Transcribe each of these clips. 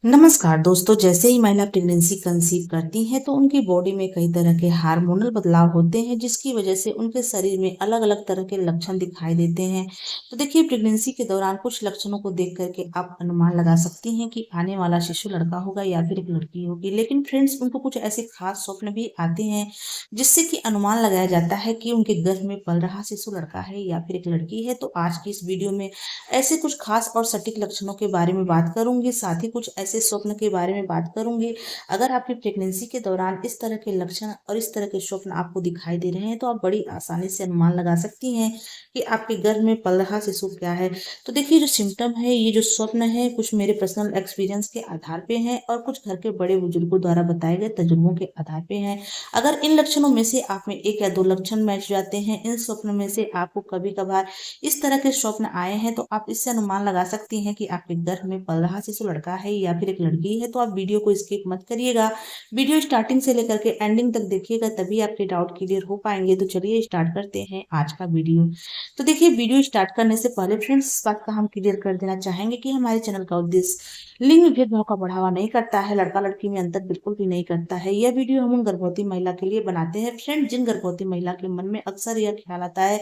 नमस्कार दोस्तों। जैसे ही महिला प्रेगनेंसी कंसीव करती हैं तो उनकी बॉडी में कई तरह के हार्मोनल बदलाव होते हैं, जिसकी वजह से उनके शरीर में अलग अलग तरह के लक्षण दिखाई देते हैं। तो देखिए, प्रेगनेंसी के दौरान कुछ लक्षणों को देख करके आप अनुमान लगा सकती हैं कि आने वाला शिशु लड़का होगा या फिर एक लड़की होगी। लेकिन फ्रेंड्स, उनको कुछ ऐसे खास स्वप्न भी आते हैं जिससे कि अनुमान लगाया जाता है कि उनके गर्भ में पल रहा शिशु लड़का है या फिर एक लड़की है। तो आज की इस वीडियो में ऐसे कुछ खास और सटीक लक्षणों के बारे में बात करूंगी, साथ ही कुछ ऐसे स्वप्न के बारे में बात करूंगी। अगर आपकी प्रेगनेंसी के दौरान इस तरह के लक्षण और इस तरह के स्वप्न आपको दिखाई दे रहे हैं तो आप बड़ी आसानी से अनुमान लगा सकती हैं कि आपके गर्भ में पल रहा शिशु क्या है। तो देखिए, जो सिम्टम है, ये जो स्वप्न है, कुछ मेरे पर्सनल एक्सपीरियंस के आधार पे हैं और कुछ घर के बड़े बुजुर्गों द्वारा बताए गए तजुर्बों के आधार पे हैं। अगर इन लक्षणों में से आप में एक या दो लक्षण मैच जाते हैं, इन स्वप्न में से आपको कभी कभार इस तरह के स्वप्न आए हैं, तो आप इससे अनुमान लगा सकती हैं कि आपके गर्भ में पल रहा शिशु लड़का है या फिर एक लड़की है। तो आप वीडियो को स्किप मत करिएगा, वीडियो स्टार्टिंग से लेकर के एंडिंग तक देखिएगा, तभी आपके डाउट क्लियर हो पाएंगे। तो चलिए स्टार्ट करते हैं आज का वीडियो। तो देखिए, वीडियो स्टार्ट करने से पहले फ्रेंड्स, इस बात का हम क्लियर कर देना चाहेंगे कि हमारे चैनल का उद्देश्य लिंग भेदभाव का बढ़ावा नहीं करता है, लड़का लड़की में अंतर बिल्कुल भी नहीं करता है। यह वीडियो हम उन गर्भवती महिला के लिए बनाते हैं फ्रेंड, जिन गर्भवती महिला के मन में अक्सर यह ख्याल आता है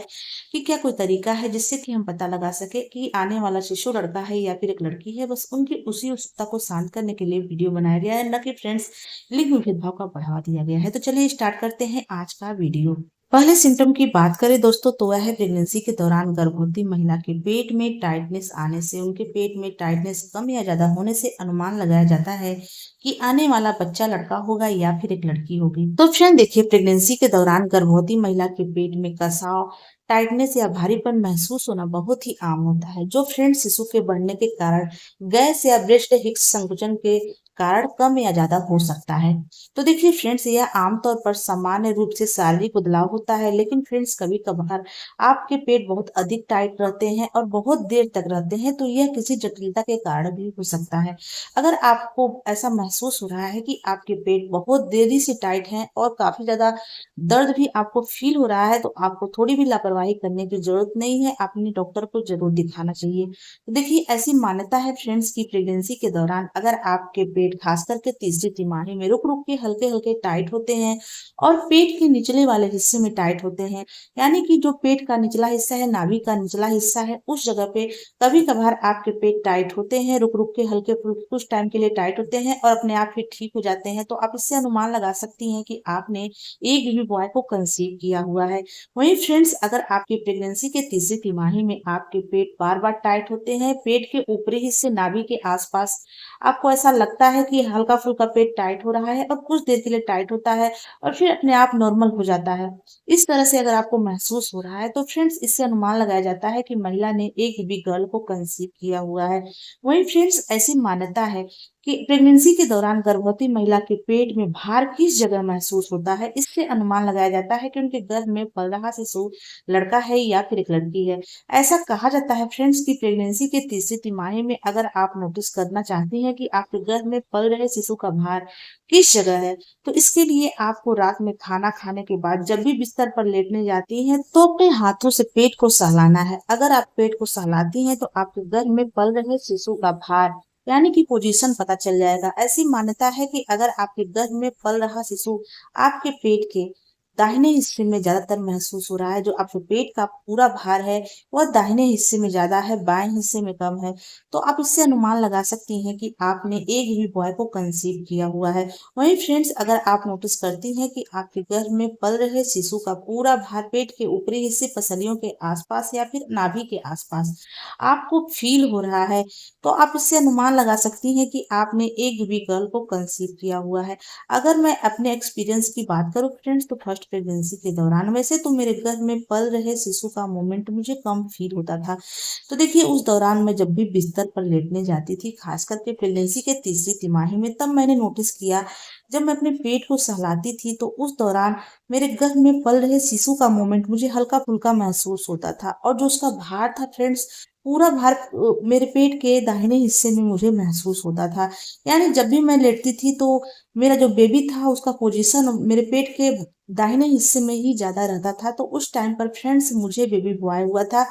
कि क्या कोई तरीका है जिससे कि हम पता लगा सके कि आने वाला शिशु लड़का है या फिर एक लड़की है। बस उनकी उसी उत्सुकता को शांत करने के लिए वीडियो बनाया गया है, न कि फ्रेंड्स लिंग भेदभाव का बढ़ावा दिया गया है। तो चलिए स्टार्ट करते हैं आज का वीडियो। पहले सिम्टम की बात करें दोस्तों, तो वह है प्रेगनेंसी के दौरान गर्भवती महिला के पेट में टाइटनेस आने से। उनके पेट में टाइटनेस कम या ज्यादा होने से अनुमान लगाया जाता है कि आने वाला बच्चा लड़का होगा या फिर एक लड़की होगी। तो फ्रेंड देखिए, प्रेगनेंसी के दौरान गर्भवती महिला के पेट में कसाव, टाइटनेस या भारीपन महसूस होना बहुत ही आम होता है, जो फ्रेंड शिशु के बढ़ने के कारण, गैस या ब्रेस्ट हिक्स संकुचन के कारण कम या ज्यादा हो सकता है। तो देखिए फ्रेंड्स, यह आमतौर पर सामान्य रूप से शारीरिक बदलाव होता है, लेकिन फ्रेंड्स कभी कभार आपके पेट बहुत अधिक टाइट रहते हैं और बहुत देर तक रहते हैं, तो यह किसी जटिलता के कारण भी हो सकता है। अगर आपको ऐसा महसूस हो रहा है कि आपके पेट बहुत देरी से टाइट है और काफी ज्यादा दर्द भी आपको फील हो रहा है, तो आपको थोड़ी भी लापरवाही करने की जरूरत नहीं है, अपने डॉक्टर को जरूर दिखाना चाहिए। तो देखिए, ऐसी मान्यता है फ्रेंड्स की प्रेगनेंसी के दौरान अगर आपके पेट खास करके तीसरी तिमाही में रुक रुक के हल्के हल्के टाइट होते हैं और पेट के निचले वाले हिस्से में टाइट होते हैं, यानी कि जो पेट का निचला हिस्सा है, नाभि का निचला हिस्सा है, उस जगह पे कभी कभार आपके पेट टाइट होते हैं, रुक रुक के हल्के फुल्के कुछ टाइम के लिए टाइट होते हैं और अपने आप ही ठीक हो जाते हैं, तो आप इससे अनुमान लगा सकती हैं कि आपने एक बेबी बॉय को कंसीव किया हुआ है। वहीं फ्रेंड्स, अगर आपकी प्रेगनेंसी के तीसरी तिमाही में आपके पेट बार बार टाइट होते हैं, पेट के ऊपरी हिस्से नाभि के आसपास आपको ऐसा लगता है कि हल्का फुल्का पेट टाइट हो रहा है और कुछ देर के लिए टाइट होता है और फिर अपने आप नॉर्मल हो जाता है, इस तरह से अगर आपको महसूस हो रहा है, तो फ्रेंड्स इससे अनुमान लगाया जाता है कि महिला ने एक बेबी गर्ल को कंसीव किया हुआ है। वहीं फ्रेंड्स, ऐसी मान्यता है कि प्रेगनेंसी के दौरान गर्भवती महिला के पेट में भार किस जगह महसूस होता है, इससे अनुमान लगाया जाता है कि उनके गर्भ में पल रहा शिशु लड़का है या फिर एक लड़की है। ऐसा कहा जाता है फ्रेंड्स कि प्रेगनेंसी के तीसरी तिमाही में अगर आप नोटिस करना चाहती हैं कि आपके गर्भ में पल रहे शिशु का भार किस जगह है, तो इसके लिए आपको रात में खाना खाने के बाद जब भी बिस्तर पर लेटने जाती हैं, तो अपने हाथों से पेट को सहलाना है। अगर आप पेट को सहलाती हैं, तो आपके गर्भ में पल रहे शिशु का भार यानी कि पोजीशन पता चल जाएगा। ऐसी मान्यता है कि अगर आपके गर्भ में पल रहा शिशु आपके पेट के दाहिने हिस्से में ज्यादातर महसूस हो रहा है, जो आपके पेट का पूरा भार है वह दाहिने हिस्से में ज्यादा है, बाएं हिस्से में कम है, तो आप इससे अनुमान लगा सकती हैं कि आपने एक ही बॉय को कंसीव किया हुआ है। वहीं फ्रेंड्स, अगर आप नोटिस करती हैं कि आपके गर्भ में पल रहे शिशु का पूरा भार पेट के ऊपरी हिस्से पसलियों के आसपास या फिर नाभि के आसपास आपको फील हो रहा है, तो आप इससे अनुमान लगा सकती हैं कि आपने एक बेबी गर्ल को कंसीव किया हुआ है। अगर मैं अपने एक्सपीरियंस की बात करूं फ्रेंड्स, तो फर्स्ट प्रेगनेंसी के दौरान वैसे तो मेरे गर्भ में पल रहे शिशु का मूवमेंट मुझे कम फील होता था। तो देखिए, उस दौरान मैं जब भी बिस्तर पर लेटने जाती थी, खास करके प्रेगनेंसी के तीसरी तिमाही में, तब मैंने नोटिस किया जब मैं अपने पेट को सहलाती थी, तो उस दौरान मेरे गर्भ में पल रहे शिशु का मूवमेंट मुझे हल्का फुल्का महसूस होता था और जो उसका भार था फ्रेंड्स, पूरा भार मेरे पेट के दाहिने हिस्से में मुझे महसूस होता था। यानी जब भी मैं लेटती थी, तो मेरा जो बेबी था उसका पोजीशन मेरे पेट के दाहिने हिस्से में ही ज़्यादा रहता था। तो उस टाइम पर फ्रेंड्स मुझे बेबी बॉय हुआ था।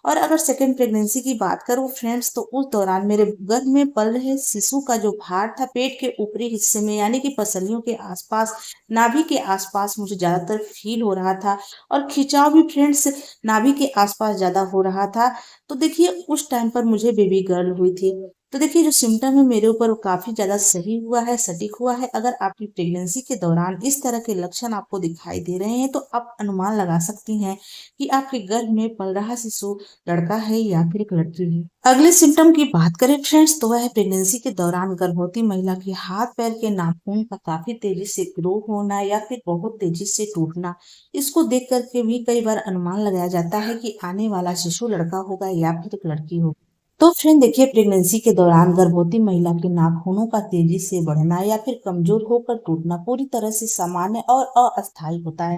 और अगर सेकंड प्रेगनेंसी की बात करूँ फ्रेंड्स, तो उस दौरान मेरे गर्भ में पल रहे शिशु का जो भार था पेट के ऊपरी हिस्से में यानी कि पसलियों के आसपास, नाभि के आसपास मुझे ज़्यादातर फील हो रहा था। और खिंचाव भी फ्रेंड्स नाभि के आसपास ज़्यादा हो रहा था। तो देखिए उस टाइम पर मुझे बेबी गर्ल हुई थी। तो देखिए जो सिम्पटम है मेरे ऊपर वो काफ़ी ज़्यादा सही हुआ है, सटीक हुआ है। अगर आपकी प्रेगनेंसी के दौरान इस तरह के लक्षण आपको दिखाई दे रहे हैं, तो आप अनुमान लगा सकती हैं कि आपके गर्भ में पल रहा शिशु लड़का है या फिर एक लड़की है। अगले सिम्टम की बात करें फ्रेंड्स, तो वह है प्रेगनेंसी के दौरान गर्भवती महिला के हाथ पैर के नाखून का काफ़ी तेजी से ग्रो होना या फिर बहुत तेजी से टूटना। इसको देख करके भी कई बार अनुमान लगाया जाता है कि आने वाला शिशु लड़का होगा या फिर एक लड़की होगी। तो फ्रेंड देखिए प्रेगनेंसी के दौरान गर्भवती महिला के नाखूनों का तेजी से बढ़ना या फिर कमजोर होकर टूटना पूरी तरह से सामान्य और अस्थायी होता है।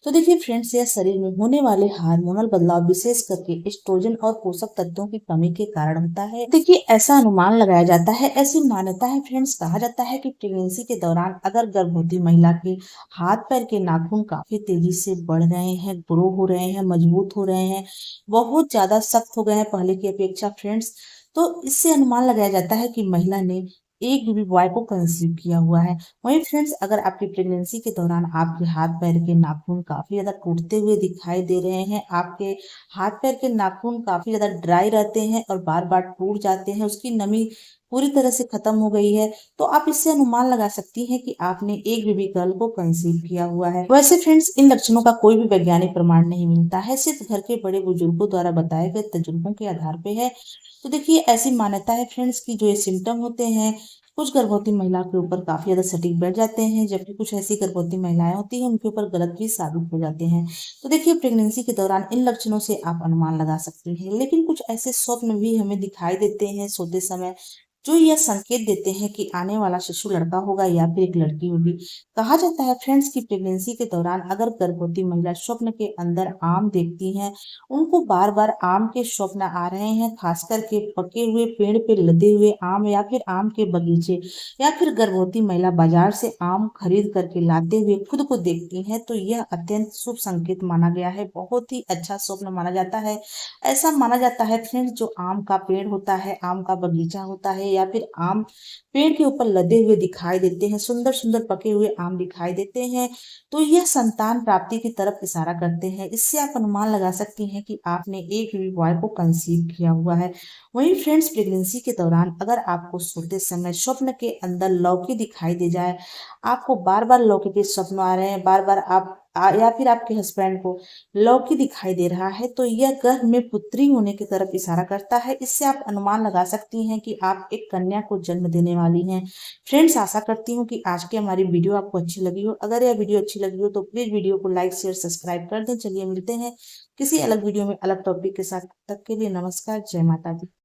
तो देखिए फ्रेंड्स यह शरीर में होने वाले हार्मोनल बदलाव विशेष करके एस्ट्रोजन और पोषक तत्वों की कमी के कारण होता है। देखिए ऐसा अनुमान लगाया जाता है, ऐसी मान्यता है फ्रेंड्स, कहा जाता है कि प्रेगनेंसी के दौरान अगर गर्भवती महिला के हाथ पैर के नाखून काफी तेजी से बढ़ रहे हैं, ग्रो हो रहे हैं, मजबूत हो रहे हैं, बहुत ज़्यादा सख्त हो गए हैं पहले की अपेक्षा फ्रेंड्स, तो इससे अनुमान लगाया जाता है कि महिला ने एक बेबी बॉय को कंसीव किया हुआ है। वहीं फ्रेंड्स अगर आपकी प्रेगनेंसी के दौरान आपके हाथ पैर के नाखून काफ़ी ज़्यादा टूटते हुए दिखाई दे रहे हैं, आपके हाथ पैर के नाखून काफ़ी ज़्यादा ड्राई रहते हैं और बार-बार टूट जाते हैं, उसकी नमी पूरी तरह से खत्म हो गई है, तो आप इससे अनुमान लगा सकती हैं कि आपने एक बेबी गर्ल को कंसीव किया हुआ है। वैसे फ्रेंड्स इन लक्षणों का कोई भी वैज्ञानिक प्रमाण नहीं मिलता है, सिर्फ घर के बड़े बुजुर्गों द्वारा बताए गए तजुर्बों के आधार पे है। तो देखिए ऐसी मान्यता है फ्रेंड्स कि जो ये सिम्टम होते हैं कुछ गर्भवती महिला के ऊपर काफी ज्यादा सटीक बैठ जाते हैं, जबकि कुछ ऐसी गर्भवती महिलाएं होती हैं उनके ऊपर गलत भी साबित हो जाते हैं। तो देखिए प्रेगनेंसी के दौरान इन लक्षणों से आप अनुमान लगा सकती हैं, लेकिन कुछ ऐसे स्वप्न भी हमें दिखाई देते हैं सोते समय जो यह संकेत देते हैं कि आने वाला शिशु लड़का होगा या फिर एक लड़की होगी। कहा जाता है फ्रेंड्स कि प्रेगनेंसी के दौरान अगर गर्भवती महिला स्वप्न के अंदर आम देखती हैं, उनको बार बार आम के स्वप्न आ रहे हैं, खासकर के पके हुए पेड़ पे लदे हुए आम या फिर आम के बगीचे, या फिर गर्भवती महिला बाजार से आम खरीद करके लाते हुए खुद को देखती हैं, तो यह अत्यंत शुभ संकेत माना गया है, बहुत ही अच्छा स्वप्न माना जाता है। ऐसा माना जाता है फ्रेंड्स जो आम का पेड़ होता है, आम का बगीचा होता है या फिर आम पेड़ के ऊपर लदे हुए दिखाई देते हैं, सुंदर सुंदर पके हुए आम दिखाई देते हैं, तो यह संतान प्राप्ति की तरफ इशारा करते हैं। इससे आप अनुमान लगा सकती हैं कि आपने एक बेबी बॉय को कंसीव किया हुआ है। वहीं फ्रेंड्स प्रेगनेंसी के दौरान अगर आपको सोते समय स्वप्न के अंदर लौकी दिखाई दे जाए, आपको बार बार लौकी के स्वप्न आ रहे हैं, बार बार या फिर आपके हस्बैंड को लौकी दिखाई दे रहा है, तो यह गर्भ में पुत्री होने की तरफ इशारा करता है। इससे आप अनुमान लगा सकती हैं कि आप एक कन्या को जन्म देने वाली हैं। फ्रेंड्स आशा करती हूँ कि आज की हमारी वीडियो आपको अच्छी लगी हो। अगर यह वीडियो अच्छी लगी हो तो प्लीज वीडियो को लाइक शेयर सब्सक्राइब कर दें। चलिए मिलते हैं किसी अलग वीडियो में अलग टॉपिक के साथ। तब तक के लिए नमस्कार, जय माता दी।